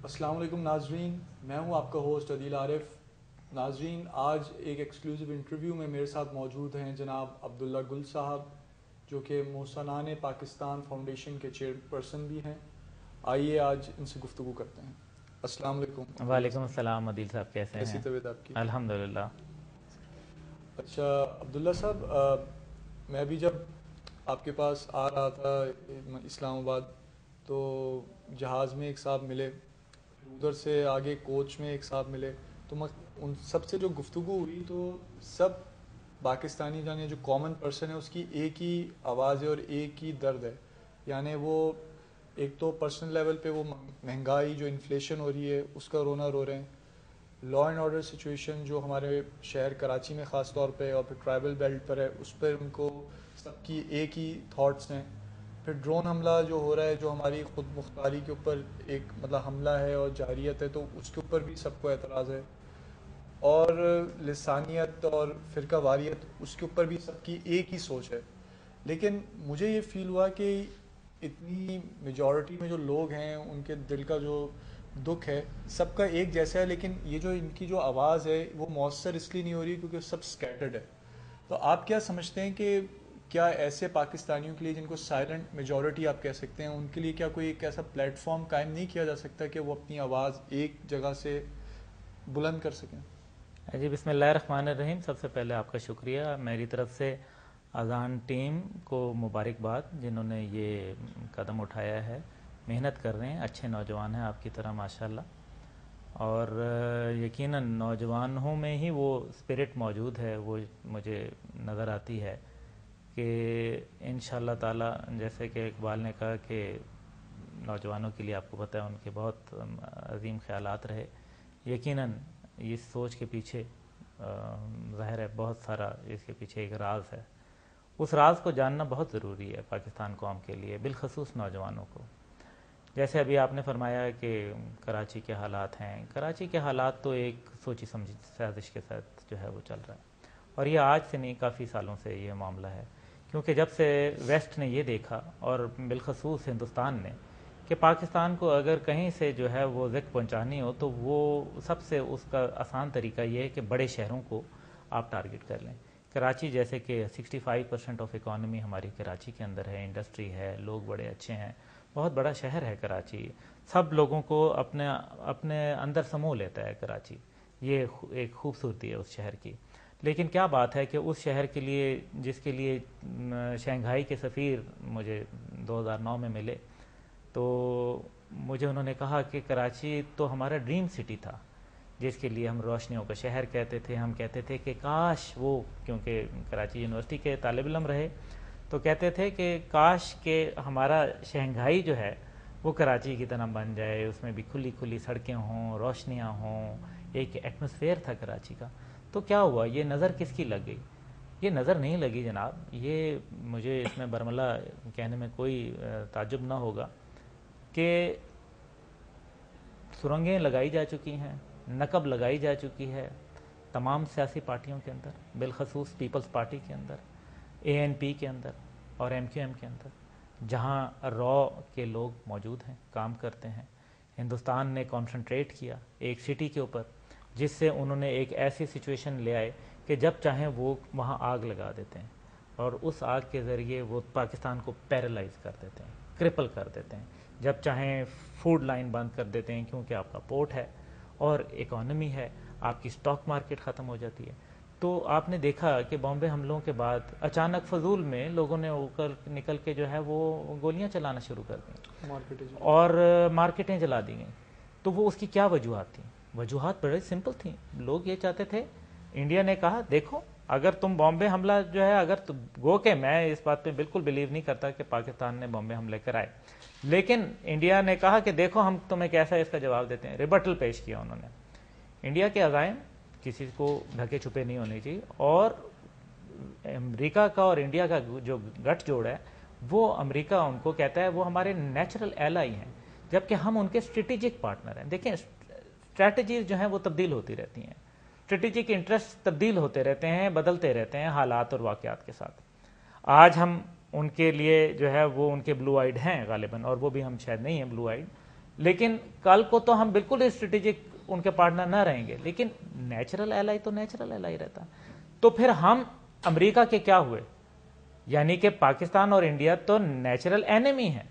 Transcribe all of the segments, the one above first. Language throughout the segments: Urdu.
السلام علیکم ناظرین، میں ہوں آپ کا ہوسٹ عدیل عارف۔ ناظرین، آج ایک ایکسکلوسیو انٹرویو میں میرے ساتھ موجود ہیں جناب عبداللہ گل صاحب، جو کہ محسنان پاکستان فاؤنڈیشن کے چیئر پرسن بھی ہیں۔ آئیے آج ان سے گفتگو کرتے ہیں۔ السلام علیکم عبداللہ وعلیکم صاحب، السلام عدیل صاحب، کیسے کیسی ہیں؟ طبیعت آپ کی؟ الحمدللہ۔ اچھا عبداللہ صاحب، میں بھی جب آپ کے پاس آ رہا تھا اسلام آباد، تو جہاز میں ایک صاحب ملے، ادھر سے آگے کوچ میں ایک صاحب ملے، تو ان سب سے جو گفتگو ہوئی تو سب پاکستانی جانے جو کامن پرسن ہے اس کی ایک ہی آواز ہے اور ایک ہی درد ہے۔ یعنی وہ ایک تو پرسنل لیول پہ وہ مہنگائی جو انفلیشن ہو رہی ہے اس کا رونا رو رہے ہیں، لا اینڈ آرڈر سچویشن جو ہمارے شہر کراچی میں خاص طور پہ اور پھر ٹرائبل بیلٹ پر ہے اس پر ان کو سب کی ایک ہی تھاٹس ہیں۔ پھر ڈرون حملہ جو ہو رہا ہے جو ہماری خود مختاری کے اوپر ایک حملہ ہے اور جارحیت ہے، تو اس کے اوپر بھی سب کو اعتراض ہے، اور لسانیت اور فرقہ واریت اس کے اوپر بھی سب کی ایک ہی سوچ ہے۔ لیکن مجھے یہ فیل ہوا کہ اتنی میجورٹی میں جو لوگ ہیں ان کے دل کا جو دکھ ہے سب کا ایک جیسا ہے، لیکن یہ جو ان کی جو آواز ہے وہ مؤثر اس لیے نہیں ہو رہی کیونکہ سب سکیٹرڈ ہے۔ تو آپ کیا سمجھتے ہیں کہ کیا ایسے پاکستانیوں کے لیے جن کو سائلنٹ میجورٹی آپ کہہ سکتے ہیں، ان کے لیے کیا کوئی ایک ایسا پلیٹ فارم قائم نہیں کیا جا سکتا کہ وہ اپنی آواز ایک جگہ سے بلند کر سکیں؟ جی، بسم اللہ الرحمن الرحیم۔ سب سے پہلے آپ کا شکریہ، میری طرف سے اذان ٹیم کو مبارکباد جنہوں نے یہ قدم اٹھایا ہے۔ محنت کر رہے ہیں، اچھے نوجوان ہیں آپ کی طرح ماشاءاللہ، اور یقیناً نوجوانوں میں ہی وہ اسپرٹ موجود ہے، وہ مجھے نظر آتی ہے کہ انشاءاللہ تعالی، جیسے کہ اقبال نے کہا کہ نوجوانوں کے لیے آپ کو پتہ ہے ان کے بہت عظیم خیالات رہے۔ یقیناً اس سوچ کے پیچھے ظاہر ہے بہت سارا اس کے پیچھے ایک راز ہے۔ اس راز کو جاننا بہت ضروری ہے پاکستان قوم کے لیے، بالخصوص نوجوانوں کو۔ جیسے ابھی آپ نے فرمایا کہ کراچی کے حالات ہیں، کراچی کے حالات تو ایک سوچی سمجھی سازش کے ساتھ جو ہے وہ چل رہا ہے، اور یہ آج سے نہیں، کافی سالوں سے یہ معاملہ ہے، کیونکہ جب سے ویسٹ نے یہ دیکھا اور بالخصوص ہندوستان نے کہ پاکستان کو اگر کہیں سے جو ہے وہ زک پہنچانی ہو تو وہ سب سے اس کا آسان طریقہ یہ ہے کہ بڑے شہروں کو آپ ٹارگٹ کر لیں۔ کراچی جیسے کہ 65% آف اکانومی ہماری کراچی کے اندر ہے، انڈسٹری ہے، لوگ بڑے اچھے ہیں، بہت بڑا شہر ہے کراچی، سب لوگوں کو اپنے اندر سمو لیتا ہے کراچی، یہ ایک خوبصورتی ہے اس شہر کی۔ لیکن کیا بات ہے کہ اس شہر کے لیے، جس کے لیے شنگھائی کے سفیر مجھے 2009 میں ملے، تو مجھے انہوں نے کہا کہ کراچی تو ہمارا ڈریم سٹی تھا، جس کے لیے ہم روشنیوں کا شہر کہتے تھے۔ ہم کہتے تھے کہ کاش وہ، کیونکہ کراچی یونیورسٹی کے طالب علم رہے، تو کہتے تھے کہ کاش کہ ہمارا شنگھائی جو ہے وہ کراچی کی طرح بن جائے، اس میں بھی کھلی کھلی سڑکیں ہوں، روشنیاں ہوں، ایک ایٹماسفیئر تھا کراچی کا۔ تو کیا ہوا، یہ نظر کس کی لگ گئی؟ یہ نظر نہیں لگی جناب، یہ مجھے اس میں برملا کہنے میں کوئی تعجب نہ ہوگا کہ سرنگیں لگائی جا چکی ہیں، نقب لگائی جا چکی ہے تمام سیاسی پارٹیوں کے اندر، بالخصوص پیپلز پارٹی کے اندر، اے این پی کے اندر اور ایم کیو ایم کے اندر، جہاں را کے لوگ موجود ہیں، کام کرتے ہیں۔ ہندوستان نے کنسنٹریٹ کیا ایک سٹی کے اوپر، جس سے انہوں نے ایک ایسی سچویشن لے آئے کہ جب چاہیں وہ وہاں آگ لگا دیتے ہیں، اور اس آگ کے ذریعے وہ پاکستان کو پیرالائز کر دیتے ہیں، کرپل کر دیتے ہیں۔ جب چاہیں فوڈ لائن بند کر دیتے ہیں، کیونکہ آپ کا پورٹ ہے اور اکانومی ہے، آپ کی سٹاک مارکیٹ ختم ہو جاتی ہے۔ تو آپ نے دیکھا کہ بامبے حملوں کے بعد اچانک فضول میں لوگوں نے اوپر نکل کے جو ہے وہ گولیاں چلانا شروع کر دیں اور مارکیٹیں جلا دی گئیں۔ تو وہ اس کی کیا وجوہات تھیں؟ وجوہات بڑے سمپل تھیں۔ لوگ یہ چاہتے تھے، انڈیا نے کہا دیکھو اگر تم بامبے حملہ جو ہے، اگر گو کہ میں اس بات پہ بالکل بلیو نہیں کرتا کہ پاکستان نے بامبے حملے کرائے، لیکن انڈیا نے کہا کہ دیکھو ہم تمہیں کیسا اس کا جواب دیتے ہیں، ریبٹل پیش کیا انہوں نے۔ انڈیا کے عزائم کسی کو ڈھکے چھپے نہیں ہونے چاہیے، اور امریکہ کا اور انڈیا کا جو گٹھ جوڑ ہے، وہ امریکہ ان کو کہتا ہے وہ ہمارے نیچرل ایلائی ہیں، جبکہ ہم ان کے اسٹریٹجک پارٹنر ہیں۔ دیکھیں اسٹریٹجیز جو ہیں وہ تبدیل ہوتی رہتی ہیں، اسٹریٹجک انٹرسٹ تبدیل ہوتے رہتے ہیں، بدلتے رہتے ہیں حالات اور واقعات کے ساتھ۔ آج ہم ان کے لیے جو ہے وہ ان کے بلو آئیڈ ہیں غالباً، اور وہ بھی ہم شاید نہیں ہیں بلو آئیڈ، لیکن کل کو تو ہم بالکل اسٹریٹجک ان کے پارٹنر نہ رہیں گے، لیکن نیچرل ایلائی تو نیچرل ایلائی رہتا. تو پھر ہم امریکہ کے کیا ہوئے؟ یعنی کہ پاکستان اور انڈیا تو نیچرل اینیمی ہیں،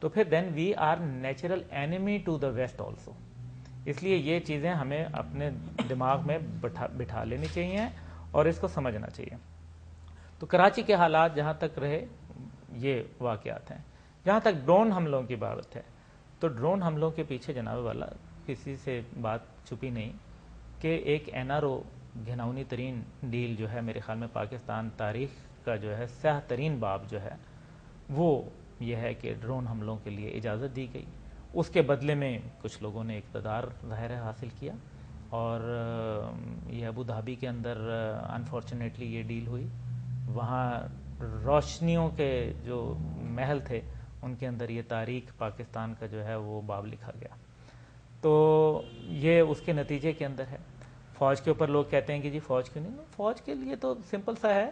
تو پھر then we are natural enemy to the West also. اس لیے یہ چیزیں ہمیں اپنے دماغ میں بٹھا لینی چاہیے اور اس کو سمجھنا چاہیے. تو کراچی کے حالات جہاں تک رہے یہ واقعات ہیں. جہاں تک ڈرون حملوں کی بات ہے تو ڈرون حملوں کے پیچھے جناب والا کسی سے بات چھپی نہیں کہ ایک این آر او گھناؤنی ترین ڈیل جو ہے میرے خیال میں پاکستان تاریخ کا جو ہے سیاہ ترین باب جو ہے وہ یہ ہے کہ ڈرون حملوں کے لیے اجازت دی گئی. اس کے بدلے میں کچھ لوگوں نے اقتدار ظاہر حاصل کیا اور یہ ابو دھابی کے اندر انفارچونیٹلی یہ ڈیل ہوئی. وہاں روشنیوں کے جو محل تھے ان کے اندر یہ تاریخ پاکستان کا جو ہے وہ باب لکھا گیا. تو یہ اس کے نتیجے کے اندر ہے. فوج کے اوپر لوگ کہتے ہیں کہ جی فوج کیوں نہیں؟ فوج کے لیے تو سمپل سا ہے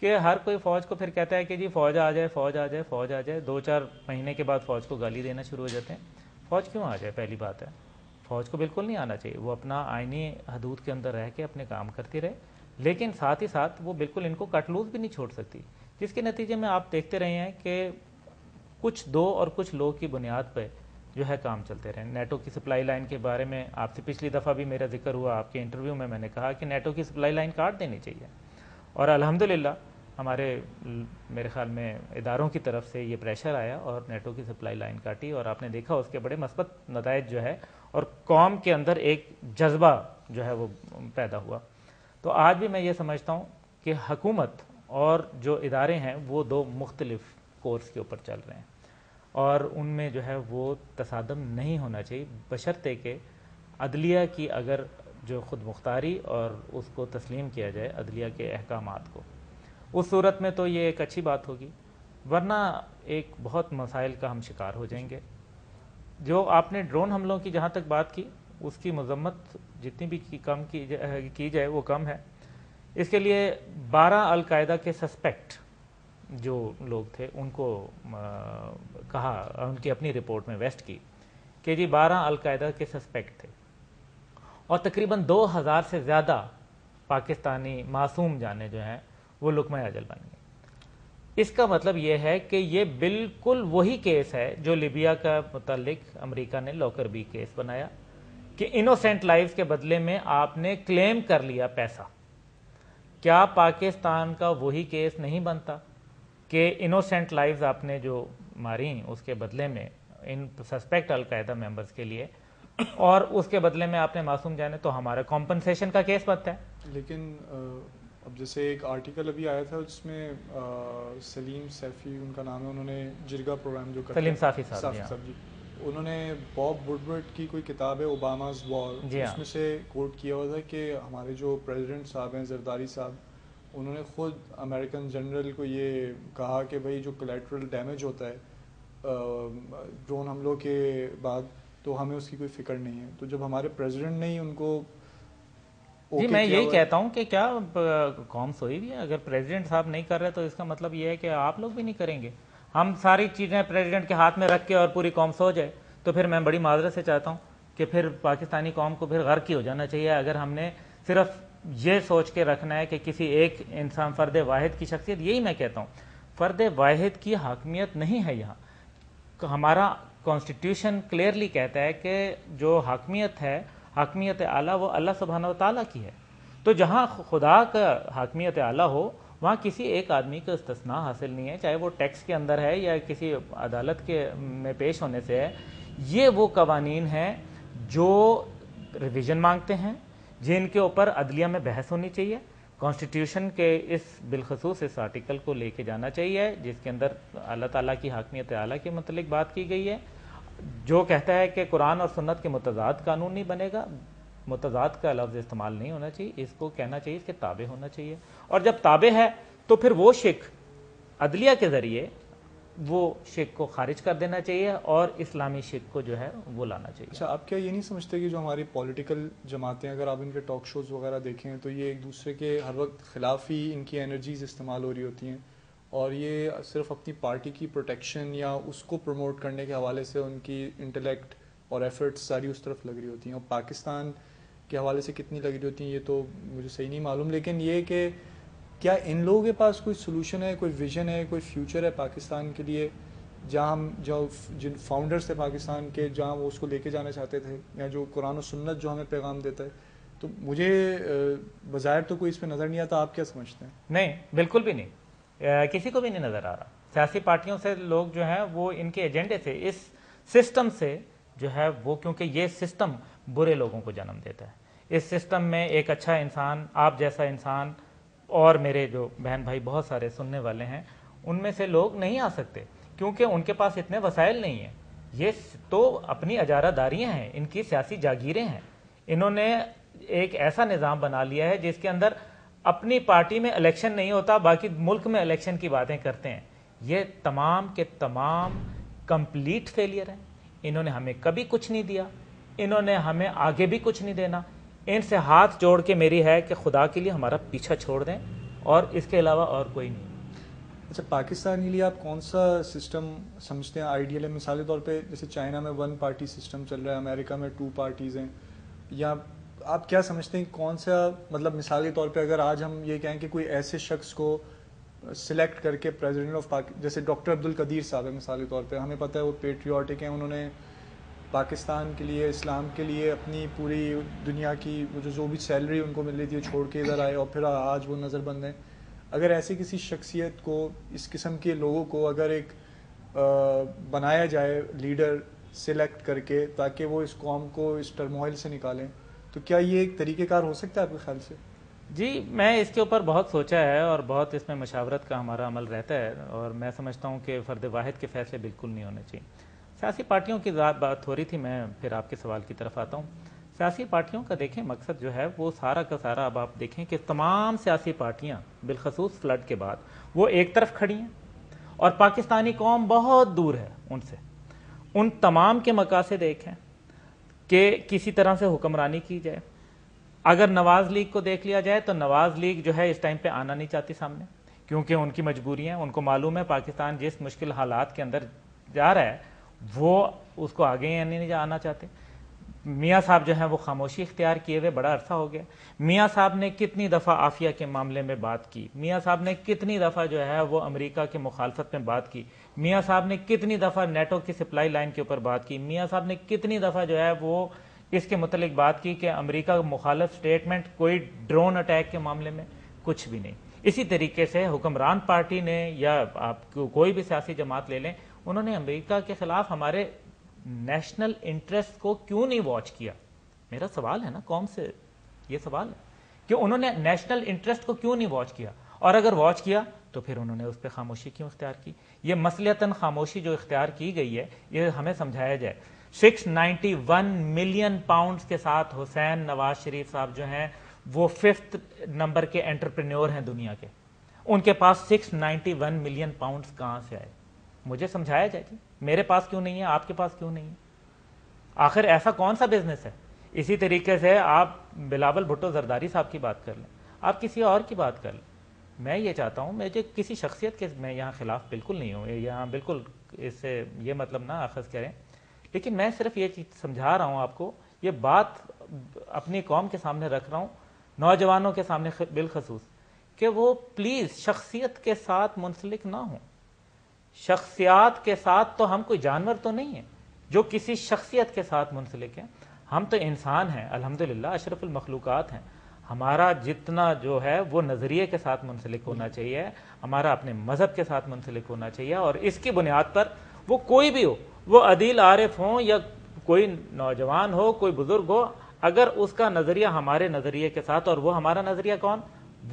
کہ ہر کوئی فوج کو پھر کہتا ہے کہ جی فوج آ جائے فوج آ جائے فوج آ جائے. 2-4 مہینے کے بعد فوج کو گالی دینا شروع ہو جاتے ہیں. فوج کیوں آ جائے؟ پہلی بات ہے فوج کو بالکل نہیں آنا چاہیے. وہ اپنا آئینی حدود کے اندر رہ کے اپنے کام کرتی رہے، لیکن ساتھ ہی ساتھ وہ بالکل ان کو کٹ لوز بھی نہیں چھوڑ سکتی، جس کے نتیجے میں آپ دیکھتے رہے ہیں کہ کچھ دو اور کچھ لوگ کی بنیاد پہ جو ہے کام چلتے رہے. نیٹو کی سپلائی لائن کے بارے میں آپ سے پچھلی دفعہ بھی میرا ذکر ہوا آپ کے انٹرویو میں نے کہا کہ نیٹو کی سپلائی لائن کاٹ دینی چاہیے، اور الحمدللہ ہمارے میرے خیال میں اداروں کی طرف سے یہ پریشر آیا اور نیٹو کی سپلائی لائن کاٹی، اور آپ نے دیکھا اس کے بڑے مثبت نتائج جو ہے اور قوم کے اندر ایک جذبہ جو ہے وہ پیدا ہوا. تو آج بھی میں یہ سمجھتا ہوں کہ حکومت اور جو ادارے ہیں وہ دو مختلف کورس کے اوپر چل رہے ہیں اور ان میں جو ہے وہ تصادم نہیں ہونا چاہیے، بشرطے کہ عدلیہ کی اگر جو خود مختاری اور اس کو تسلیم کیا جائے عدلیہ کے احکامات کو، اس صورت میں تو یہ ایک اچھی بات ہوگی. ورنہ ایک بہت مسائل کا ہم شکار ہو جائیں گے. جو آپ نے ڈرون حملوں کی جہاں تک بات کی اس کی مذمت جتنی بھی کم کی جائے وہ کم ہے. اس کے لیے 12 القاعدہ کے سسپیکٹ جو لوگ تھے ان کو کہا، ان کی اپنی رپورٹ میں ویسٹ کی کہ جی 12 القاعدہ کے سسپیکٹ تھے اور تقریباً 2000 سے زیادہ پاکستانی معصوم جانیں جو ہیں وہ لقمہ اجل بن گئے. اس کا مطلب یہ ہے کہ یہ بالکل وہی کیس ہے جو لیبیا کا متعلق امریکہ نے لاکر بی کیس بنایا کہ انوسینٹ لائفز کے بدلے میں آپ نے کلیم کر لیا پیسہ. کیا پاکستان کا وہی کیس نہیں بنتا کہ انوسینٹ لائفز آپ نے جو ماری اس کے بدلے میں ان سسپیکٹ القاعدہ ممبرز کے لیے اور اس کے بدلے میں آپ نے معصوم جانے، تو ہمارا کمپنسیشن کا کیس بنتا ہے. لیکن اب جیسے ایک آرٹیکل ابھی آیا تھا جس میں سلیم سیفی ان کا نام ہے، انہوں نے جرگا پروگرام جو کرتے ہیں، سلیم صافی صاحب جی، انہوں نے باب وڈورڈ کی کوئی کتاب ہے اوباماز وار، اس میں سے کوٹ کیا ہوا تھا کہ ہمارے جو پریزیڈنٹ صاحب ہیں زرداری صاحب، انہوں نے خود امریکن جنرل کو یہ کہا کہ بھائی جو کولیٹرل ڈیمیج ہوتا ہے ڈرون حملوں کے بعد تو ہمیں اس کی کوئی فکر نہیں ہے. تو جب ہمارے پریزیڈنٹ نے ہی ان کو جی میں یہی کہتا ہوں کہ کیا قوم سوئی بھی ہے؟ اگر پریزیڈنٹ صاحب نہیں کر رہے تو اس کا مطلب یہ ہے کہ آپ لوگ بھی نہیں کریں گے. ہم ساری چیزیں پریزیڈنٹ کے ہاتھ میں رکھ کے اور پوری قوم سو جائے تو پھر میں بڑی معذرت سے چاہتا ہوں کہ پھر پاکستانی قوم کو پھر غرق ہی ہو جانا چاہیے اگر ہم نے صرف یہ سوچ کے رکھنا ہے کہ کسی ایک انسان فرد واحد کی شخصیت. یہی میں کہتا ہوں فرد واحد کی حاکمیت نہیں ہے یہاں. ہمارا کانسٹیٹیوشن کلیئرلی کہتا ہے کہ جو حاکمیت ہے، حاکمیت اعلیٰ، وہ اللہ سبحانہ و تعالیٰ کی ہے. تو جہاں خدا کا حاکمیت اعلیٰ ہو وہاں کسی ایک آدمی کو استثناء حاصل نہیں ہے، چاہے وہ ٹیکس کے اندر ہے یا کسی عدالت کے میں پیش ہونے سے ہے. یہ وہ قوانین ہیں جو ریویژن مانگتے ہیں، جن کے اوپر عدلیہ میں بحث ہونی چاہیے. کانسٹیٹیوشن کے اس بالخصوص اس آرٹیکل کو لے کے جانا چاہیے جس کے اندر اللہ تعالیٰ کی حاکمیت اعلیٰ کے متعلق بات کی گئی ہے، جو کہتا ہے کہ قرآن اور سنت کے متضاد قانون نہیں بنے گا. متضاد کا لفظ استعمال نہیں ہونا چاہیے، اس کو کہنا چاہیے اس کے تابع ہونا چاہیے. اور جب تابع ہے تو پھر وہ شک عدلیہ کے ذریعے وہ شک کو خارج کر دینا چاہیے اور اسلامی شک کو جو ہے وہ لانا چاہیے. اچھا، آپ کیا یہ نہیں سمجھتے کہ جو ہماری پولیٹیکل جماعتیں اگر آپ ان کے ٹاک شوز وغیرہ دیکھیں تو یہ ایک دوسرے کے ہر وقت خلاف ہی ان کی انرجیز استعمال ہو رہی ہوتی ہیں اور یہ صرف اپنی پارٹی کی پروٹیکشن یا اس کو پروموٹ کرنے کے حوالے سے ان کی انٹلیکٹ اور ایفرٹس ساری اس طرف لگ رہی ہوتی ہیں، اور پاکستان کے حوالے سے کتنی لگ رہی ہوتی ہیں یہ تو مجھے صحیح نہیں معلوم، لیکن یہ کہ کیا ان لوگوں کے پاس کوئی سلوشن ہے، کوئی ویژن ہے، کوئی فیوچر ہے پاکستان کے لیے، جہاں ہم جن فاؤنڈرز تھے پاکستان کے، جہاں وہ اس کو لے کے جانا چاہتے تھے، یا جو قرآن و سنت جو ہمیں پیغام دیتا ہے؟ تو مجھے بظاہر تو کوئی اس پہ نظر نہیں آتا، آپ کیا سمجھتے ہیں؟ نہیں، بالکل بھی نہیں، کسی کو بھی نہیں نظر آ رہا۔ سیاسی پارٹیوں سے لوگ جو ہیں وہ ان کے ایجنڈے سے، اس سسٹم سے جو ہے وہ، کیونکہ یہ سسٹم برے لوگوں کو جنم دیتا ہے۔ اس سسٹم میں ایک اچھا انسان، آپ جیسا انسان، اور میرے جو بہن بھائی بہت سارے سننے والے ہیں، ان میں سے لوگ نہیں آ سکتے کیونکہ ان کے پاس اتنے وسائل نہیں ہیں۔ یہ تو اپنی اجارہ داریاں ہیں، ان کی سیاسی جاگیریں ہیں۔ انہوں نے ایک ایسا نظام بنا لیا ہے جس کے اندر اپنی پارٹی میں الیکشن نہیں ہوتا، باقی ملک میں الیکشن کی باتیں کرتے ہیں۔ یہ تمام کے تمام کمپلیٹ فیلئر ہیں۔ انہوں نے ہمیں کبھی کچھ نہیں دیا، انہوں نے ہمیں آگے بھی کچھ نہیں دینا۔ ان سے ہاتھ جوڑ کے میری ہے کہ خدا کے لیے ہمارا پیچھا چھوڑ دیں، اور اس کے علاوہ اور کوئی نہیں۔ اچھا، پاکستان کے لیے آپ کون سا سسٹم سمجھتے ہیں آئیڈیل ہے؟ مثال کے طور پہ جیسے چائنا میں 1 پارٹی سسٹم چل رہا ہے، امریکہ میں 2 پارٹیز ہیں، یا آپ کیا سمجھتے ہیں کون سا، مطلب مثال کے طور پہ اگر آج ہم یہ کہیں کہ کوئی ایسے شخص کو سلیکٹ کر کے پریزیڈنٹ آف جیسے ڈاکٹر عبدالقدیر صاحب ہے مثال کے طور پہ، ہمیں پتہ ہے وہ پیٹریوٹک ہیں، انہوں نے پاکستان کے لیے، اسلام کے لیے اپنی پوری دنیا کی جو بھی سیلری ان کو مل رہی تھی وہ چھوڑ کے ادھر آئے، اور پھر آج وہ نظر بند ہیں۔ اگر ایسی کسی شخصیت کو، اس قسم کے لوگوں کو اگر ایک بنایا جائے لیڈر سلیکٹ کر کے، تاکہ وہ اس قوم کو اس ٹرموائل سے نکالیں، تو کیا یہ ایک طریقہ کار ہو سکتا ہے آپ کے خیال سے؟ جی، میں اس کے اوپر بہت سوچا ہے، اور بہت اس میں مشاورت کا ہمارا عمل رہتا ہے، اور میں سمجھتا ہوں کہ فرد واحد کے فیصلے بالکل نہیں ہونے چاہیے۔ سیاسی پارٹیوں کی بات ہو رہی تھی، میں پھر آپ کے سوال کی طرف آتا ہوں۔ سیاسی پارٹیوں کا دیکھیں مقصد جو ہے وہ سارا کا سارا، اب آپ دیکھیں کہ تمام سیاسی پارٹیاں بالخصوص فلڈ کے بعد وہ ایک طرف کھڑی ہیں، اور پاکستانی قوم بہت دور ہے ان سے۔ ان تمام کے مقاصد ایک ہیں کہ کسی طرح سے حکمرانی کی جائے۔ اگر نواز لیگ کو دیکھ لیا جائے تو نواز لیگ جو ہے اس ٹائم پہ آنا نہیں چاہتی سامنے، کیونکہ ان کی مجبوریاں، ان کو معلوم ہے پاکستان جس مشکل حالات کے اندر جا رہا ہے وہ اس کو آگے نہیں جانا چاہتے۔ میاں صاحب جو ہیں وہ خاموشی اختیار کیے ہوئے بڑا عرصہ ہو گیا۔ میاں صاحب نے کتنی دفعہ عافیہ کے معاملے میں بات کی، میاں صاحب نے کتنی دفعہ جو ہے وہ امریکہ کے مخالفت میں بات کی، میاں صاحب نے کتنی دفعہ نیٹو کی سپلائی لائن کے اوپر بات کی، میاں صاحب نے کتنی دفعہ جو ہے وہ اس کے متعلق بات کی کہ امریکہ مخالف سٹیٹمنٹ، کوئی ڈرون اٹیک کے معاملے میں کچھ بھی نہیں۔ اسی طریقے سے حکمران پارٹی نے، یا آپ کوئی بھی سیاسی جماعت لے لیں، انہوں نے امریکہ کے خلاف ہمارے نیشنل انٹرسٹ کو کیوں نہیں واچ کیا؟ میرا سوال ہے نا قوم سے، یہ سوال ہے کہ انہوں نے نیشنل انٹرسٹ کو کیوں نہیں واچ کیا، اور اگر واچ کیا تو پھر انہوں نے اس پہ خاموشی کیوں اختیار کی؟ یہ مصلحتاً خاموشی جو اختیار کی گئی ہے، یہ ہمیں سمجھایا جائے۔ 691 ملین پاؤنڈز کے ساتھ حسین نواز شریف صاحب جو ہیں وہ 5th نمبر کے انٹرپرینیور ہیں دنیا کے، ان کے پاس 691 ملین پاؤنڈز کہاں سے آئے؟ مجھے سمجھایا جائے جی، میرے پاس کیوں نہیں ہے، آپ کے پاس کیوں نہیں ہے؟ آخر ایسا کون سا بزنس ہے؟ اسی طریقے سے آپ بلاول بھٹو زرداری صاحب کی بات کر لیں، آپ کسی اور کی بات کر لیں۔ میں یہ چاہتا ہوں، مجھے کسی شخصیت کے میں یہاں خلاف بالکل نہیں ہوں، یہاں بالکل اس سے یہ مطلب نہ اخذ کریں، لیکن میں صرف یہ چیز سمجھا رہا ہوں آپ کو، یہ بات اپنی قوم کے سامنے رکھ رہا ہوں، نوجوانوں کے سامنے بالخصوص، کہ وہ پلیز شخصیت کے ساتھ منسلک نہ ہوں۔ شخصیات کے ساتھ تو ہم کوئی جانور تو نہیں ہیں جو کسی شخصیت کے ساتھ منسلک ہیں، ہم تو انسان ہیں، الحمدللہ اشرف المخلوقات ہیں۔ ہمارا جتنا جو ہے وہ نظریے کے ساتھ منسلک ہونا چاہیے، ہمارا اپنے مذہب کے ساتھ منسلک ہونا چاہیے، اور اس کی بنیاد پر وہ کوئی بھی ہو، وہ عدیل عارف ہوں یا کوئی نوجوان ہو، کوئی بزرگ ہو، اگر اس کا نظریہ ہمارے نظریے کے ساتھ، اور وہ ہمارا نظریہ کون؟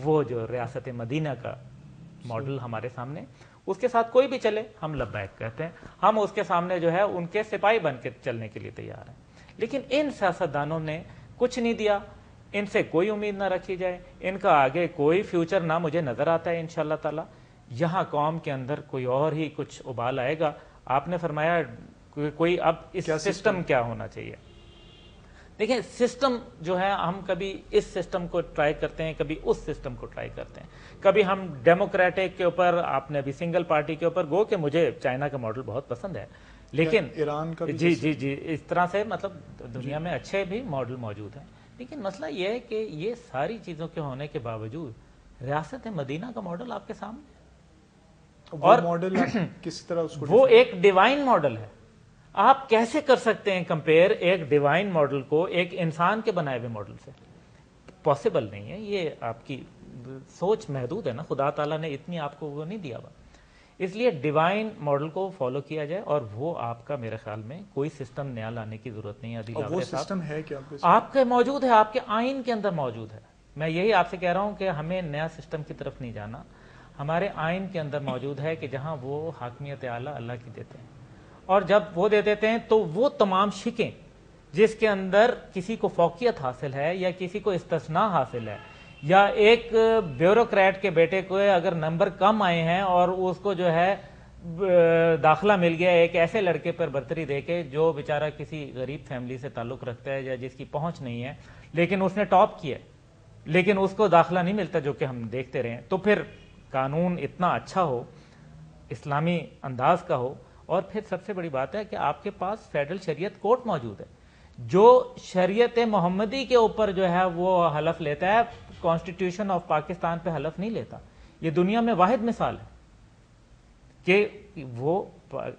وہ جو ریاست مدینہ کا ماڈل ہمارے سامنے، اس کے ساتھ کوئی بھی چلے ہم لبیک کہتے ہیں، ہم اس کے سامنے جو ہے ان کے سپاہی بن کے چلنے کے لیے تیار ہیں۔ لیکن ان سیاستدانوں نے کچھ نہیں دیا، ان سے کوئی امید نہ رکھی جائے، ان کا آگے کوئی فیوچر نہ مجھے نظر آتا ہے انشاءاللہ تعالی۔ یہاں قوم کے اندر کوئی اور ہی کچھ ابال آئے گا۔ آپ نے فرمایا کوئی اب اس سسٹم کیا ہونا چاہیے؟ دیکھیں سسٹم جو ہے، ہم کبھی اس سسٹم کو ٹرائی کرتے ہیں، کبھی اس سسٹم کو ٹرائی کرتے ہیں، کبھی ہم ڈیموکریٹک کے اوپر، آپ نے ابھی سنگل پارٹی کے اوپر، گو کہ مجھے چائنا کا ماڈل بہت پسند ہے، لیکن ایران کا بھی جی جی جی اس طرح سے مطلب دنیا میں اچھے بھی ماڈل موجود ہیں، لیکن مسئلہ یہ ہے کہ یہ ساری چیزوں کے ہونے کے باوجود ریاست مدینہ کا ماڈل آپ کے سامنے ہے، وہ ماڈل کس طرح اس کو وہ ایک ڈیوائن ماڈل ہے۔ آپ کیسے کر سکتے ہیں کمپیئر ایک ڈیوائن ماڈل کو ایک انسان کے بنائے ہوئے ماڈل سے؟ پاسبل نہیں ہے، یہ آپ کی سوچ محدود ہے نا، خدا تعالیٰ نے اتنی آپ کو وہ نہیں دیا ہوا۔ اس لیے ڈیوائن ماڈل کو فالو کیا جائے، اور وہ آپ کا میرے خیال میں کوئی سسٹم نیا لانے کی ضرورت نہیں ہے۔ عادل وہ صاحب سسٹم ہے کیا آپ کے موجود ہے، آپ کے آئین کے اندر موجود ہے۔ میں یہی آپ سے کہہ رہا ہوں کہ ہمیں نیا سسٹم کی طرف نہیں جانا، ہمارے آئین کے اندر موجود ہے کہ جہاں وہ حاکمیت اعلیٰ اللہ کی دیتے ہیں، اور جب وہ دے دیتے ہیں تو وہ تمام شکیں جس کے اندر کسی کو فوقیت حاصل ہے یا کسی کو استثناء حاصل ہے، یا ایک بیوروکریٹ کے بیٹے کو اگر نمبر کم آئے ہیں اور اس کو جو ہے داخلہ مل گیا ایک ایسے لڑکے پر برتری دے کے جو بیچارہ کسی غریب فیملی سے تعلق رکھتا ہے یا جس کی پہنچ نہیں ہے، لیکن اس نے ٹاپ کیا لیکن اس کو داخلہ نہیں ملتا، جو کہ ہم دیکھتے رہے، تو پھر قانون اتنا اچھا ہو، اسلامی انداز کا ہو، اور پھر سب سے بڑی بات ہے کہ آپ کے پاس فیڈرل شریعت کورٹ موجود ہے جو شریعت محمدی کے اوپر جو ہے وہ حلف لیتا ہے، کانسٹیٹیوشن آف پاکستان پہ حلف نہیں لیتا۔ یہ دنیا میں واحد مثال ہے کہ وہ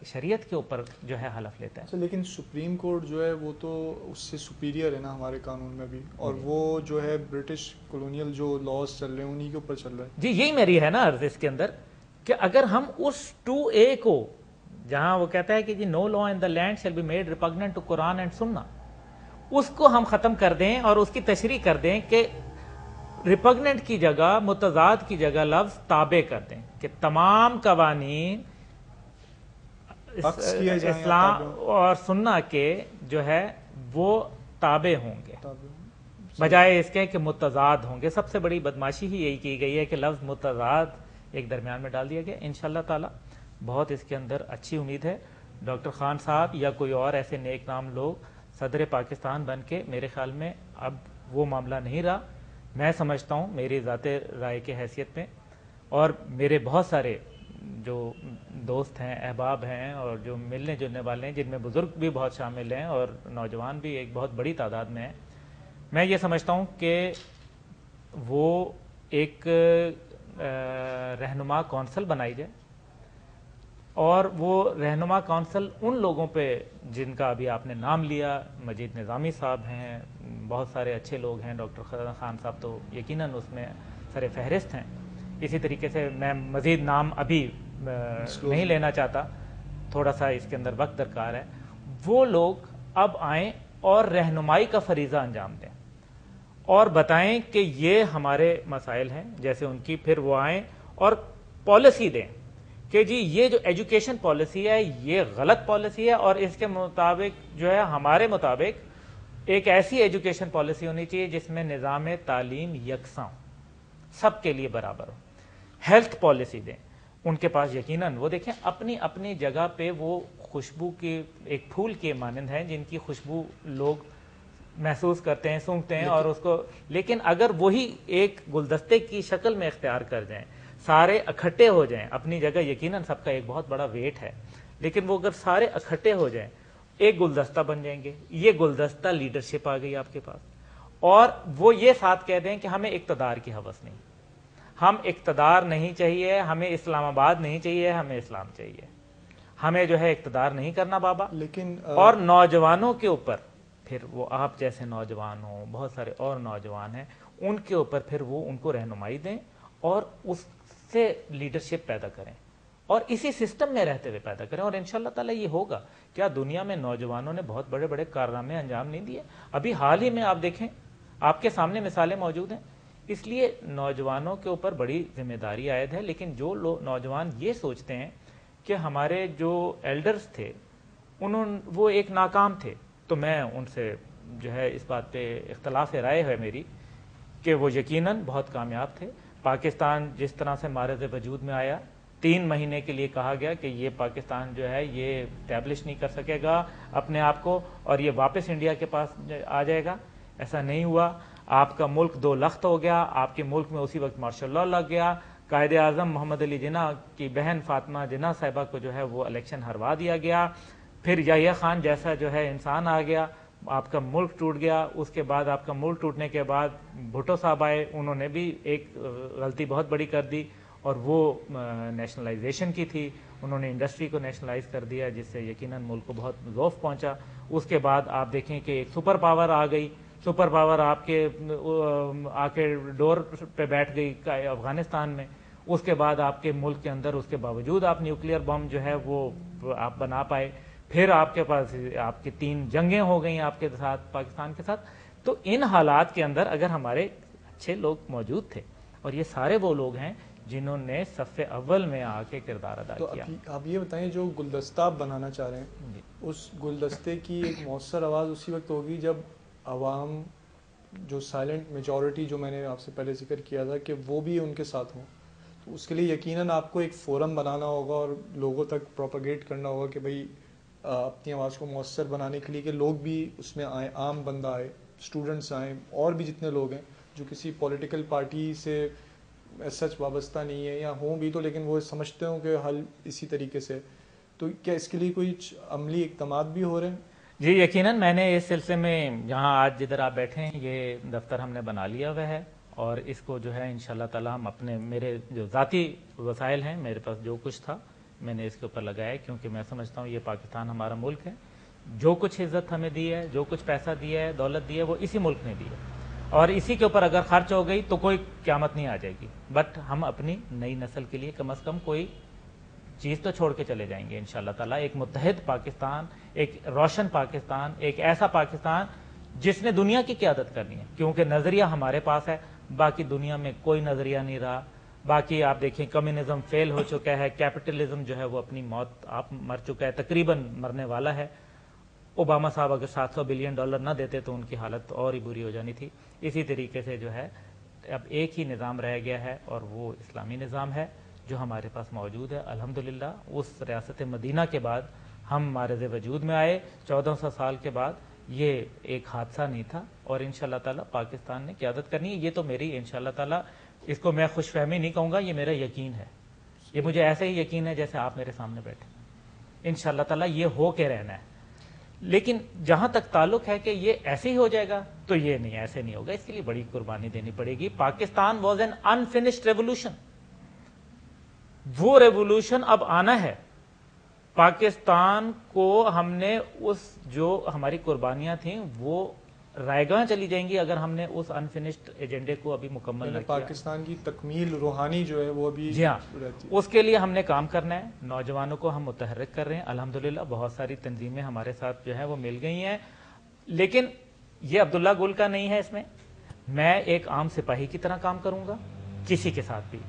شریعت کے اوپر جو ہے حلف لیتا ہے۔ لیکن سپریم کورٹ جو ہے وہ تو اس سے سپیریئر ہے نا ہمارے قانون میں بھی، اور وہ جو ہے برٹش کولونیل جو لاز چل رہے ہیں انہی کے اوپر چل رہا ہے۔ جی یہی میری ہے نا عرض اس کے اندر کہ اگر ہم اس 2A کو، جہاں وہ کہتا ہے کہ جی no law in the land shall be made repugnant to Quran and Sunnah, اس کو ہم ختم کر دیں اور اس کی تشریح کر دیں کہ ریپگننٹ کی جگہ، متضاد کی جگہ لفظ تابع کر دیں کہ تمام قوانین اسلام اور سنہ کے جو ہے وہ تابع ہوں گے، بجائے اس کے کہ متضاد ہوں گے۔ سب سے بڑی بدماشی ہی یہی کی گئی ہے کہ لفظ متضاد ایک درمیان میں ڈال دیا گیا۔ انشاءاللہ تعالی بہت اس کے اندر اچھی امید ہے، ڈاکٹر خان صاحب یا کوئی اور ایسے نیک نام لوگ صدر پاکستان بن کے، میرے خیال میں اب وہ معاملہ نہیں رہا۔ میں سمجھتا ہوں میری ذات رائے کے حیثیت میں، اور میرے بہت سارے جو دوست ہیں، احباب ہیں، اور جو ملنے جلنے والے ہیں، جن میں بزرگ بھی بہت شامل ہیں اور نوجوان بھی ایک بہت بڑی تعداد میں ہیں، میں یہ سمجھتا ہوں کہ وہ ایک رہنما کونسل بنائی جائے، اور وہ رہنما کونسل ان لوگوں پہ جن کا ابھی آپ نے نام لیا، مجید نظامی صاحب ہیں، بہت سارے اچھے لوگ ہیں، ڈاکٹر خان صاحب تو یقیناً اس میں سر فہرست ہیں، اسی طریقے سے میں مزید نام ابھی نہیں لینا چاہتا، تھوڑا سا اس کے اندر وقت درکار ہے۔ وہ لوگ اب آئیں اور رہنمائی کا فریضہ انجام دیں اور بتائیں کہ یہ ہمارے مسائل ہیں جیسے ان کی، پھر وہ آئیں اور پالیسی دیں کہ جی یہ جو ایجوکیشن پالیسی ہے یہ غلط پالیسی ہے، اور اس کے مطابق جو ہے ہمارے مطابق ایک ایسی ایجوکیشن پالیسی ہونی چاہیے جس میں نظام تعلیم یکساں ہو، سب کے لیے برابر ہو۔ ہیلتھ پالیسی دیں ان کے پاس، یقیناً وہ دیکھیں اپنی اپنی جگہ پہ وہ خوشبو کی ایک پھول کے مانند ہیں جن کی خوشبو لوگ محسوس کرتے ہیں، سونگھتے ہیں، اور اس کو، لیکن اگر وہی ایک گلدستے کی شکل میں اختیار کر جائیں، سارے اکٹھے ہو جائیں اپنی جگہ، یقیناً سب کا ایک بہت بڑا ویٹ ہے، لیکن وہ اگر سارے اکٹھے ہو جائیں ایک گلدستہ بن جائیں گے۔ یہ گلدستہ لیڈرشپ آ گئی آپ کے پاس، اور وہ یہ ساتھ کہہ دیں کہ ہمیں اقتدار کی ہوس نہیں، ہم اقتدار نہیں چاہیے، ہمیں اسلام آباد نہیں چاہیے، ہمیں اسلام چاہیے، ہمیں جو ہے اقتدار نہیں کرنا بابا۔ لیکن اور نوجوانوں کے اوپر پھر وہ آپ جیسے نوجوان ہوں، بہت سارے اور نوجوان ہیں، ان کے اوپر پھر وہ ان کو رہنمائی دیں اور اس سے لیڈرشپ پیدا کریں، اور اسی سسٹم میں رہتے ہوئے پیدا کریں، اور انشاءاللہ تعالی یہ ہوگا۔ کیا دنیا میں نوجوانوں نے بہت بڑے بڑے کارنامے انجام نہیں دیے؟ ابھی حال ہی میں آپ دیکھیں، آپ کے سامنے مثالیں موجود ہیں۔ اس لیے نوجوانوں کے اوپر بڑی ذمہ داری عائد ہے، لیکن جو نوجوان یہ سوچتے ہیں کہ ہمارے جو ایلڈرز تھے وہ ایک ناکام تھے، تو میں ان سے جو ہے اس بات پہ اختلاف رائے ہے میری کہ وہ یقیناً بہت کامیاب تھے۔ پاکستان جس طرح سے معرض وجود میں آیا، 3 مہینے کے لیے کہا گیا کہ یہ پاکستان جو ہے یہ اسٹیبلش نہیں کر سکے گا اپنے آپ کو اور یہ واپس انڈیا کے پاس آ جائے گا، ایسا نہیں ہوا۔ آپ کا ملک 2 لخت ہو گیا، آپ کے ملک میں اسی وقت مارشل لا لگ گیا، قائد اعظم محمد علی جناح کی بہن فاطمہ جناح صاحبہ کو جو ہے وہ الیکشن ہروا دیا گیا، پھر یحییٰ خان جیسا جو ہے انسان آ گیا, آپ کا ملک ٹوٹ گیا. اس کے بعد آپ کا ملک ٹوٹنے کے بعد بھٹو صاحب آئے, انہوں نے بھی ایک غلطی بہت بڑی کر دی, اور وہ نیشنلائزیشن کی تھی. انہوں نے انڈسٹری کو نیشنلائز کر دیا, جس سے یقیناً ملک کو بہت ذوف پہنچا. اس کے بعد آپ دیکھیں کہ ایک سپر پاور آ گئی, سپر پاور آپ کے آ کے ڈور پہ بیٹھ گئی افغانستان میں. اس کے بعد آپ کے ملک کے اندر اس کے باوجود آپ نیوکلیئر بم جو ہے وہ آپ بنا پائے. پھر آپ کے پاس آپ کی 3 جنگیں ہو گئیں آپ کے ساتھ, پاکستان کے ساتھ. تو ان حالات کے اندر اگر ہمارے اچھے لوگ موجود تھے, اور یہ سارے وہ لوگ ہیں جنہوں نے صف اول میں آ کے کردار ادا کیا. تو آپ یہ بتائیں, جو گلدستہ آپ بنانا چاہ رہے ہیں, اس گلدستے کی ایک مؤثر آواز اسی وقت ہوگی جب عوام, جو سائلنٹ میجورٹی جو میں نے آپ سے پہلے ذکر کیا تھا کہ وہ بھی ان کے ساتھ ہوں. تو اس کے لیے یقیناً آپ کو ایک فورم بنانا ہوگا اور لوگوں تک پروپیگیٹ کرنا ہوگا کہ بھئی اپنی آواز کو مؤثر بنانے کے لیے کہ لوگ بھی اس میں آئیں, عام بندہ آئے, اسٹوڈنٹس آئیں, اور بھی جتنے لوگ ہیں جو کسی پولیٹیکل پارٹی سے سچ وابستہ نہیں ہے, یا ہوں بھی تو لیکن وہ سمجھتے ہوں کہ حل اسی طریقے سے. تو کیا اس کے لیے کوئی عملی اقدامات بھی ہو رہے ہیں؟ جی یقیناً, میں نے اس سلسلے میں جہاں آج جدھر آپ بیٹھے ہیں یہ دفتر ہم نے بنا لیا ہوا ہے, اور اس کو جو ہے انشاءاللہ تعالی ہم اپنے, میرے جو ذاتی وسائل ہیں, میرے پاس جو کچھ تھا میں نے اس کے اوپر لگایا, کیونکہ میں سمجھتا ہوں یہ پاکستان ہمارا ملک ہے. جو کچھ عزت ہمیں دی ہے, جو کچھ پیسہ دیا ہے, دولت دی ہے, وہ اسی ملک نے دی ہے, اور اسی کے اوپر اگر خرچ ہو گئی تو کوئی قیامت نہیں آ جائے گی. بٹ ہم اپنی نئی نسل کے لیے کم از کم کوئی چیز تو چھوڑ کے چلے جائیں گے انشاءاللہ تعالیٰ. ایک متحد پاکستان, ایک روشن پاکستان, ایک ایسا پاکستان جس نے دنیا کی قیادت کرنی ہے, کیونکہ نظریہ ہمارے پاس ہے, باقی دنیا میں کوئی نظریہ نہیں رہا. باقی آپ دیکھیں کمیونزم فیل ہو چکا ہے, کیپٹلزم جو ہے وہ اپنی موت آپ مر چکا ہے, تقریباً مرنے والا ہے. اوباما صاحب اگر $700 بلین نہ دیتے تو ان کی حالت اور ہی بری ہو جانی تھی. اسی طریقے سے جو ہے اب ایک ہی نظام رہ گیا ہے, اور وہ اسلامی نظام ہے جو ہمارے پاس موجود ہے. الحمدللہ اس ریاست مدینہ کے بعد ہم معرض وجود میں آئے 1400 سال کے بعد. یہ ایک حادثہ نہیں تھا, اور انشاءاللہ تعالیٰ پاکستان نے قیادت کرنی ہے. یہ تو میری انشاءاللہ تعالیٰ, اس کو میں خوش فہمی نہیں کہوں گا, یہ میرا یقین ہے. یہ مجھے ایسے ہی یقین ہے جیسے آپ میرے سامنے بیٹھے. انشاءاللہ تعالیٰ یہ ہو کے رہنا ہے. لیکن جہاں تک تعلق ہے کہ یہ ایسے ہی ہو جائے گا, تو یہ نہیں, ایسے نہیں ہوگا. اس کے لیے بڑی قربانی دینی پڑے گی. Pakistan was an unfinished revolution. وہ ریولوشن اب آنا ہے. پاکستان کو ہم نے اس جو ہماری قربانیاں تھیں وہ رائے گاہ چلی جائیں گی اگر ہم نے اس انفنشڈ ایجنڈے کو ابھی مکمل نہ کیا. پاکستان کی تکمیل روحانی جو ہے وہ ابھی جی ہاں, رہتی ہے. اس کے لیے ہم نے کام کرنا ہے. نوجوانوں کو ہم متحرک کر رہے ہیں. الحمدللہ بہت ساری تنظیمیں ہمارے ساتھ جو ہے وہ مل گئی ہیں. لیکن یہ عبداللہ گل کا نہیں ہے. اس میں ایک عام سپاہی کی طرح کام کروں گا, کسی کے ساتھ بھی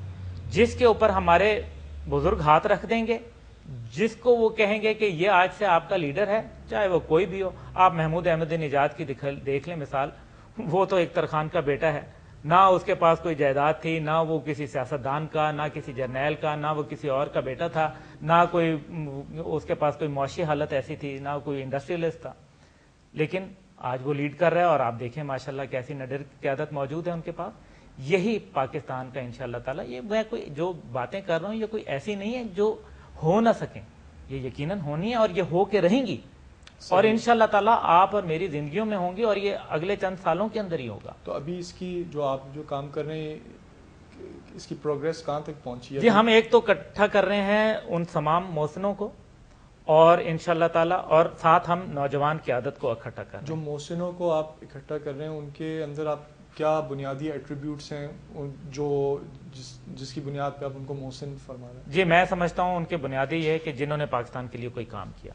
جس کے اوپر ہمارے بزرگ ہاتھ رکھ دیں گے, جس کو وہ کہیں گے کہ یہ آج سے آپ کا لیڈر ہے, چاہے وہ کوئی بھی ہو. آپ محمود احمد نژاد کی دیکھ لیں مثال, وہ تو ایک ترخان کا بیٹا ہے, نہ اس کے پاس کوئی جائیداد تھی, نہ وہ کسی سیاستدان کا, نہ کسی جرنیل کا, نہ وہ کسی اور کا بیٹا تھا, نہ کوئی اس کے پاس کوئی معاشی حالت ایسی تھی, نہ کوئی انڈسٹریلسٹ تھا. لیکن آج وہ لیڈ کر رہا ہے, اور آپ دیکھیں ماشاءاللہ کیسی نڈر قیادت موجود ہے ان کے پاس. یہی پاکستان کا انشاءاللہ تعالیٰ, یہ میں کوئی جو باتیں کر رہا ہوں یہ کوئی ایسی نہیں ہے جو ہو نہ سکیں, یہ یقیناً ہونی ہے اور یہ ہو کے رہیں گی. اور انشاءاللہ تعالیٰ آپ اور میری زندگیوں میں ہوں گی, اور یہ اگلے چند سالوں کے اندر ہی ہوگا. تو ابھی اس کی جو آپ جو کام کر رہے ہیں, اس کی پروگریس کہاں تک پہنچی ہے؟ جی ہم ایک تو اکٹھا کر رہے ہیں ان تمام محسنوں کو, اور انشاءاللہ تعالیٰ اور ساتھ ہم نوجوان قیادت کو اکٹھا کر رہے ہیں. جو محسنوں کو آپ اکٹھا کر رہے ہیں ان کے اندر آپ کیا بنیادی ایٹریبیوٹس ہیں جو جس کی بنیاد پہ آپ ان کو محسن فرما رہے ہیں؟ جی میں سمجھتا ہوں ان کے بنیادی یہ ہے کہ جنہوں نے پاکستان کے لیے کوئی کام کیا.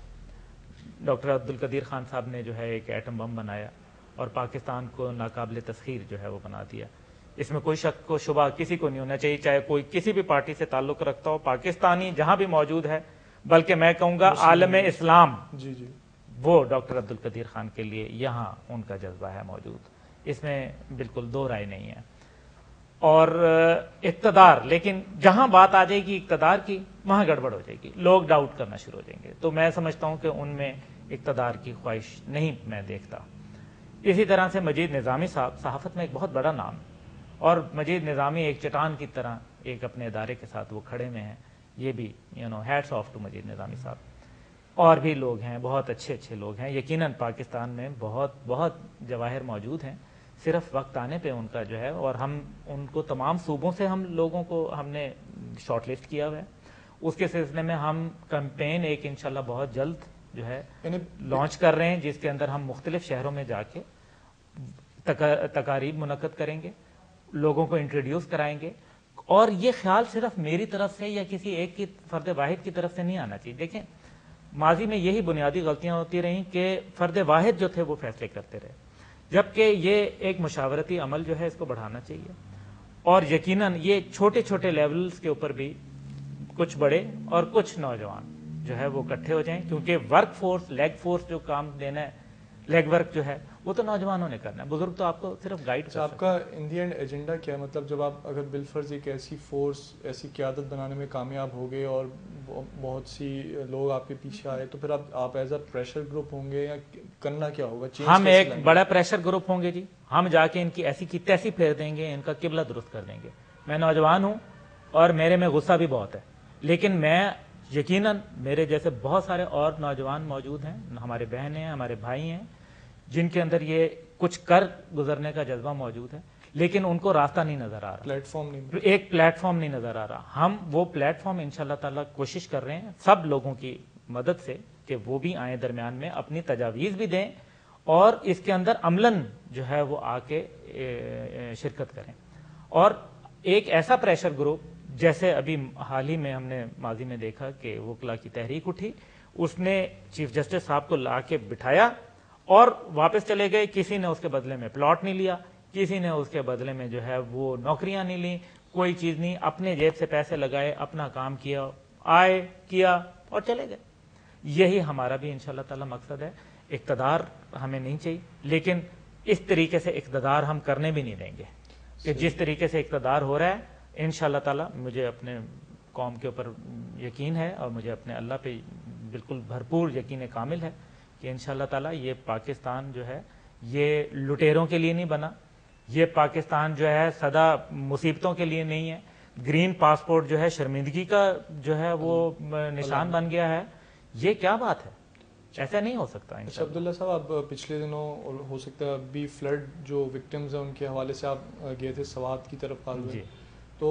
ڈاکٹر عبدالقدیر خان صاحب نے جو ہے ایک ایٹم بم بنایا اور پاکستان کو ناقابل تسخیر جو ہے وہ بنا دیا. اس میں کوئی شک و شبہ کسی کو نہیں ہونا چاہیے, چاہے کوئی کسی بھی پارٹی سے تعلق رکھتا ہو. پاکستانی جہاں بھی موجود ہے, بلکہ میں کہوں گا عالم اسلام, جی جی, وہ ڈاکٹر عبدالقدیر خان کے لیے یہاں ان کا جذبہ ہے موجود. اس میں بالکل دو رائے نہیں ہے. اور اقتدار, لیکن جہاں بات آ جائے گی اقتدار کی وہاں گڑبڑ ہو جائے گی, لوگ ڈاؤٹ کرنا شروع ہو جائیں گے. تو میں سمجھتا ہوں کہ ان میں اقتدار کی خواہش نہیں میں دیکھتا. اسی طرح سے مجید نظامی صاحب صحافت میں ایک بہت بڑا نام, اور مجید نظامی ایک چٹان کی طرح ایک اپنے ادارے کے ساتھ وہ کھڑے میں ہیں. یہ بھی ہیٹس آف ٹو مجید نظامی صاحب. اور بھی لوگ ہیں، بہت اچھے اچھے لوگ ہیں، یقیناً پاکستان میں بہت بہت جواہر موجود ہیں، صرف وقت آنے پہ ان کا جو ہے، اور ہم ان کو تمام صوبوں سے ہم لوگوں کو ہم نے شارٹ لسٹ کیا ہوا ہے. اس کے سلسلے میں ہم کمپین ایک انشاءاللہ بہت جلد جو ہے لانچ کر رہے ہیں، جس کے اندر ہم مختلف شہروں میں جا کے تقاریب منعقد کریں گے، لوگوں کو انٹروڈیوس کرائیں گے. اور یہ خیال صرف میری طرف سے یا کسی ایک کی فرد واحد کی طرف سے نہیں آنا چاہیے. دیکھیں ماضی میں یہی بنیادی غلطیاں ہوتی رہیں کہ فرد واحد جو تھے وہ فیصلے کرتے رہے، جبکہ یہ ایک مشاورتی عمل جو ہے اس کو بڑھانا چاہیے. اور یقیناً یہ چھوٹے چھوٹے لیولز کے اوپر بھی کچھ بڑے اور کچھ نوجوان جو ہے وہ اکٹھے ہو جائیں، کیونکہ ورک فورس، لیگ فورس جو کام دینا ہے، لیگ ورک جو ہے وہ تو نوجوانوں نے کرنا ہے، بزرگ تو آپ کو صرف گائیڈ کر سکتے ہیں. آپ کا ان دی اینڈ ایجنڈا کیا ہے؟ مطلب جب آپ اگر بالفرض ایک ایسی فورس، ایسی قیادت بنانے میں کامیاب ہو گئے اور بہت سی لوگ آپ کے پیچھے آئے، تو پھر آپ ایز اے پریشر گروپ ہوں گے یا کرنا کیا ہوگا؟ ہم ایک بڑا پریشر گروپ ہوں گے جی. ہم جا کے ان کی ایسی کی تیسی پھیر دیں گے، ان کا قبلہ درست کر دیں گے. میں نوجوان ہوں اور میرے میں غصہ بھی بہت ہے، لیکن میں یقیناً میرے جیسے بہت سارے اور نوجوان موجود ہیں، ہمارے بہن ہیں، ہمارے بھائی ہیں، جن کے اندر یہ کچھ کر گزرنے کا جذبہ موجود ہے، لیکن ان کو راستہ نہیں نظر آ رہا، پلیٹ فارم نہیں، ایک پلیٹ فارم نہیں نظر آ رہا. ہم وہ پلیٹ فارم انشاءاللہ تعالی کوشش کر رہے ہیں سب لوگوں کی مدد سے کہ وہ بھی آئیں درمیان میں، اپنی تجاویز بھی دیں اور اس کے اندر عملاً جو ہے وہ آ کے شرکت کریں. اور ایک ایسا پریشر گروپ جیسے ابھی حال ہی میں ہم نے ماضی میں دیکھا کہ وکلا کی تحریک اٹھی، اس نے چیف جسٹس صاحب کو لا کے بٹھایا اور واپس چلے گئے. کسی نے اس کے بدلے میں پلاٹ نہیں لیا، کسی نے اس کے بدلے میں جو ہے وہ نوکریاں نہیں لیں، کوئی چیز نہیں، اپنے جیب سے پیسے لگائے، اپنا کام کیا، آئے کیا اور چلے گئے. یہی ہمارا بھی انشاءاللہ تعالی مقصد ہے. اقتدار ہمیں نہیں چاہیے، لیکن اس طریقے سے اقتدار ہم کرنے بھی نہیں دیں گے کہ جس طریقے سے اقتدار ہو رہا ہے. انشاءاللہ تعالی مجھے اپنے قوم کے اوپر یقین ہے اور مجھے اپنے اللہ پہ بالکل بھرپور یقین کامل ہے کہ انشاءاللہ تعالی یہ پاکستان جو ہے یہ لٹیروں کے لیے نہیں بنا، یہ پاکستان جو ہے سدا مصیبتوں کے لیے نہیں ہے. گرین پاسپورٹ جو ہے شرمندگی کا جو ہے وہ نشان بن گیا ہے. یہ کیا بات ہے؟ ایسا نہیں ہو سکتا. اچھا عبداللہ صاحب، آپ پچھلے دنوں اور ہو سکتا ہے ابھی فلڈ جو وکٹمز ہیں ان کے حوالے سے آپ گئے تھے سوات کی طرف حال جی. تو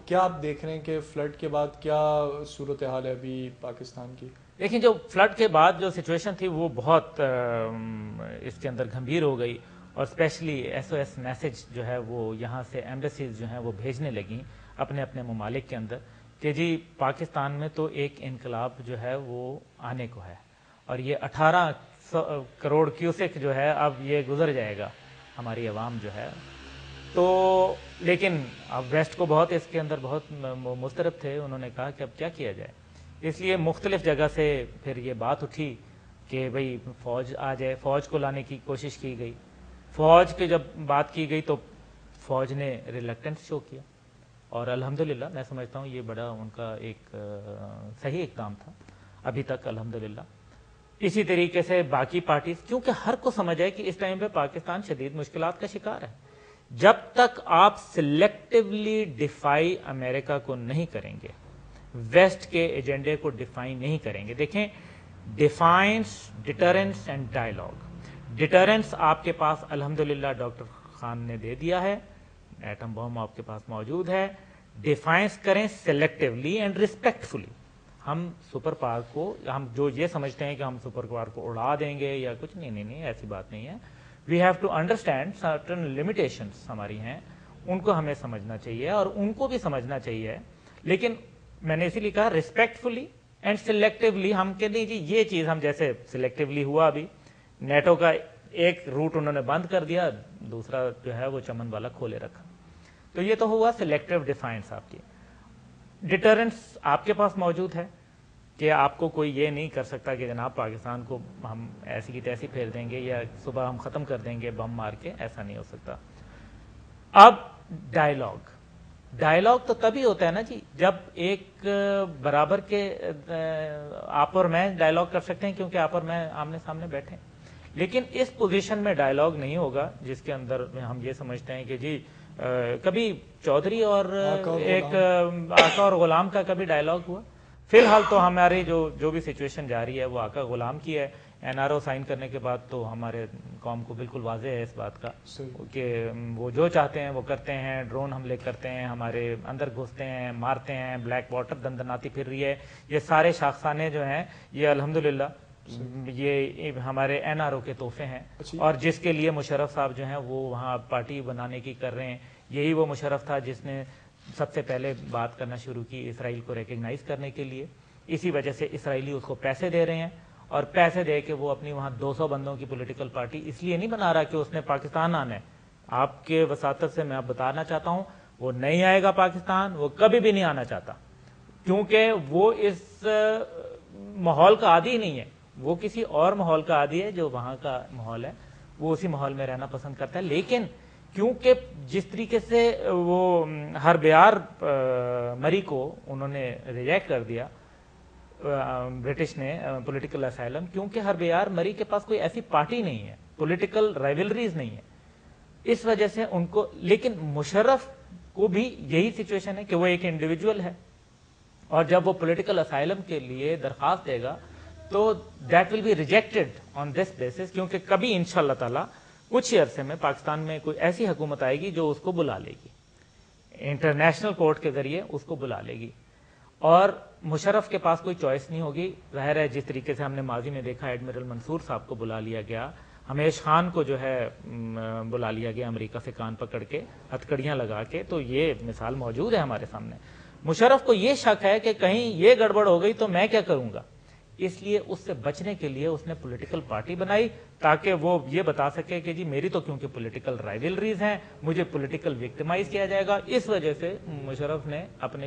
کیا آپ دیکھ رہے ہیں کہ فلڈ کے بعد کیا صورتحال ہے ابھی پاکستان کی؟ دیکھیں جو فلڈ کے بعد جو سچویشن تھی وہ بہت اس کے اندر گھمبیر ہو گئی، اور especially S O S message جو ہے وہ یہاں سے ایمبیسیز جو ہیں وہ بھیجنے لگیں اپنے اپنے ممالک کے اندر کہ جی پاکستان میں تو ایک انقلاب جو ہے وہ آنے کو ہے، اور یہ 18 کروڑ کیوسک جو ہے اب یہ گزر جائے گا ہماری عوام جو ہے. تو لیکن اب ویسٹ کو بہت اس کے اندر بہت مسترب تھے، انہوں نے کہا کہ اب کیا کیا جائے. اس لیے مختلف جگہ سے پھر یہ بات اٹھی کہ بھئی فوج آ جائے، فوج کو لانے کی کوشش کی گئی. فوج کی جب بات کی گئی تو فوج نے ریلیکٹنس شو کیا، اور الحمدللہ میں سمجھتا ہوں یہ بڑا ان کا ایک صحیح اقدام تھا ابھی تک الحمدللہ. اسی طریقے سے باقی پارٹیز، کیونکہ ہر کو سمجھ ہے کہ اس ٹائم پہ پاکستان شدید مشکلات کا شکار ہے. جب تک آپ سلیکٹیولی ڈیفائی امریکہ کو نہیں کریں گے، ویسٹ کے ایجنڈے کو ڈیفائن نہیں کریں گے. دیکھیں defines, deterrence and dialogue. Deterrence آپ کے پاس الحمدللہ ڈاکٹر خان نے دے دیا ہے، ایٹم بم آپ کے پاس موجود ہے. ڈیفائنس کریں سلیکٹیولی اینڈ ریسپیکٹفلی. ہم سپر پاور کو، ہم جو یہ سمجھتے ہیں کہ ہم سپر پاور کو اڑا دیں گے یا کچھ نہیں، ایسی بات نہیں ہے. We have to understand certain limitations ہماری ہیں، ان کو ہمیں سمجھنا چاہیے اور ان کو بھی سمجھنا چاہیے. لیکن میں نے اسی لیے کہا ریسپیکٹفلی اینڈ سلیکٹیولی. ہم کہ نہیں جی یہ چیز ہم جیسے سلیکٹیولی ہوا ابھی نیٹو کا ایک روٹ انہوں نے بند کر دیا، دوسرا جو ہے وہ چمن والا کھولے رکھا. تو یہ تو ہوا سلیکٹیو ڈیفائنس آپ کی. ڈیٹرنس آپ کے پاس موجود ہے کہ آپ کو کوئی یہ نہیں کر سکتا کہ جناب پاکستان کو ہم ایسی کی تیسی پھیر دیں گے یا صبح ہم ختم کر دیں گے بم مار کے، ایسا نہیں ہو سکتا. اب ڈائلاگ تو تبھی ہوتا ہے نا جی جب ایک برابر کے آپ اور میں ڈائلاگ کر سکتے ہیں، کیونکہ آپ اور میں آمنے سامنے بیٹھے ہیں. لیکن اس پوزیشن میں ڈائلاگ نہیں ہوگا جس کے اندر ہم یہ سمجھتے ہیں کہ جی کبھی چودھری اور ایک آقا اور غلام کا کبھی ڈائلاگ ہوا. فی الحال تو ہماری جو بھی سچویشن جاری ہے وہ آقا غلام کی ہے. NRO سائن کرنے کے بعد تو ہمارے قوم کو بالکل واضح ہے اس بات کا کہ وہ جو چاہتے ہیں وہ کرتے ہیں. ڈرون حملے کرتے ہیں, ہمارے اندر گھستے ہیں, مارتے ہیں, بلیک واٹر دندناتی پھر رہی ہے. یہ سارے شاخسانے جو ہیں یہ الحمدللہ یہ ہمارے NRO کے تحفے ہیں. اور جس کے لیے مشرف صاحب جو ہیں وہ وہاں پارٹی بنانے کی کر رہے ہیں. یہی وہ مشرف تھا جس نے سب سے پہلے بات کرنا شروع کی اسرائیل کو ریکگنائز کرنے کے لیے. اسی وجہ سے اسرائیلی اس کو پیسے دے رہے ہیں, اور پیسے دے کے وہ اپنی وہاں 200 بندوں کی پولیٹیکل پارٹی اس لیے نہیں بنا رہا کہ اس نے پاکستان آنا ہے. آپ کے وساطت سے میں آپ بتانا چاہتا ہوں وہ نہیں آئے گا پاکستان, وہ کبھی بھی نہیں آنا چاہتا, کیونکہ وہ اس ماحول کا عادی نہیں ہے. وہ کسی اور ماحول کا عادی ہے جو وہاں کا ماحول ہے, وہ اسی ماحول میں رہنا پسند کرتا ہے. لیکن کیونکہ جس طریقے سے وہ ہربیار مری کو انہوں نے ریجیکٹ کر دیا برٹش نے پولیٹیکل اسائلم, کیونکہ ہربیار مری کے پاس کوئی ایسی پارٹی نہیں ہے, پولیٹیکل رائیولریز نہیں ہے, اس وجہ سے ان کو. لیکن مشرف کو بھی یہی سچویشن ہے کہ وہ ایک انڈیویجول ہے, اور جب وہ پولیٹیکل اسائلم کے لیے درخواست دے گا تو that will be rejected on this basis, کیونکہ کبھی انشاءاللہ تعالی کچھ ہی عرصے میں پاکستان میں کوئی ایسی حکومت آئے گی جو اس کو بلا لے گی, انٹرنیشنل کورٹ کے ذریعے اس کو بلا لے گی, اور مشرف کے پاس کوئی چوائس نہیں ہوگی. ظاہر ہے جس طریقے سے ہم نے ماضی میں دیکھا ایڈمرل منصور صاحب کو بلا لیا گیا, ہمیش خان کو جو ہے بلا لیا گیا امریکہ سے کان پکڑ کے ہتھکڑیاں لگا کے, تو یہ مثال موجود ہے ہمارے سامنے. مشرف کو یہ شک ہے کہ کہیں یہ گڑبڑ ہو گئی تو میں کیا کروں گا, اس لیے اس سے بچنے کے لیے اس نے پولیٹیکل پارٹی بنائی تاکہ وہ یہ بتا سکے کہ جی میری تو کیونکہ پولیٹیکل رائیولریز ہیں, مجھے پولیٹیکل وکٹمائز کیا جائے گا. اس وجہ سے مشرف نے اپنے